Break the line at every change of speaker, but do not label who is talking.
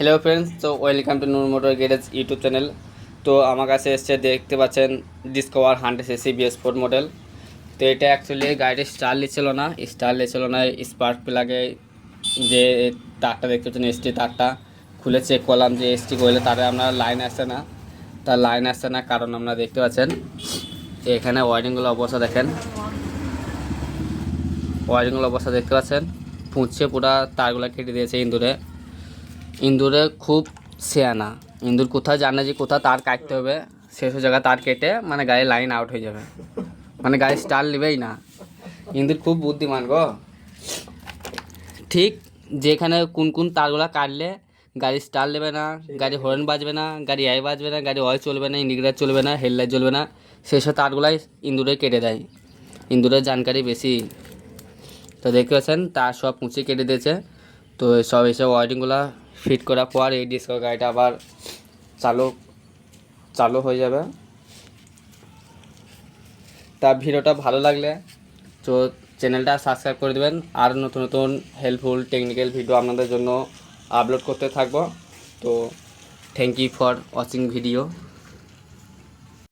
Hello friends, তো welcome to Noor motor garage YouTube channel. তো আমার কাছে এসছে, দেখতে পাচ্ছেন, ডিসকভার 100cc BS4 মডেল। তো এটা অ্যাকচুয়ালি গাড়ির স্টার নিচ্ছিল না স্পার্ক প্লাগে যে তারটা দেখতে পাচ্ছেন, এসটি তারটা খুলে চেক করলাম যে এসটি করলে তারে আপনার লাইন আসছে না। তার লাইন আসছে না কারণ আপনারা দেখতে পাচ্ছেন এখানে ওয়ারিংগুলো অবস্থা দেখেন, ওয়ারিংগুলো অবস্থা দেখতে পাচ্ছেন, পুঁছে পুরা তারগুলো কেটে দিয়েছে ইন্দুরে খুব সেয়ানা। ইন্দুর কোথাও জানে যে কোথাও তার কাটতে হবে, সেসব জায়গায় তার কেটে মানে গাড়ির লাইন আউট হয়ে যাবে, মানে গাড়ি স্টার্ট নেবেই না। ইন্দুর খুব বুদ্ধিমান গো। ঠিক যেখানে কোন তারগুলো কাটলে গাড়ি স্টার্ট নেবে না, গাড়ি হর্ন বাজবে না, গাড়ি আই বাজবে না, গাড়ি অয়েল চলবে না, ইন্ডিকেটার চলবে না, হেডলাইট জ্বলবে না, সেসব তারগুলাই ইন্দুরে কেটে দেয়। ইন্দুরের জানকারি বেশি। তো দেখতে পাচ্ছেন তার সব মুছে কেটে দিয়েছে। তো এইসব ওয়ারিংগুলো ফিট করার পর এই ডিসকভার গাড়িটা আবার চালু হয়ে যাবে। তার ভিডিওটা ভালো লাগলে তো চ্যানেলটা সাবস্ক্রাইব করে দেবেন। আর নতুন নতুন হেল্পফুল টেকনিক্যাল ভিডিও আপনাদের জন্য আপলোড করতে থাকবো। তো thank you for watching video.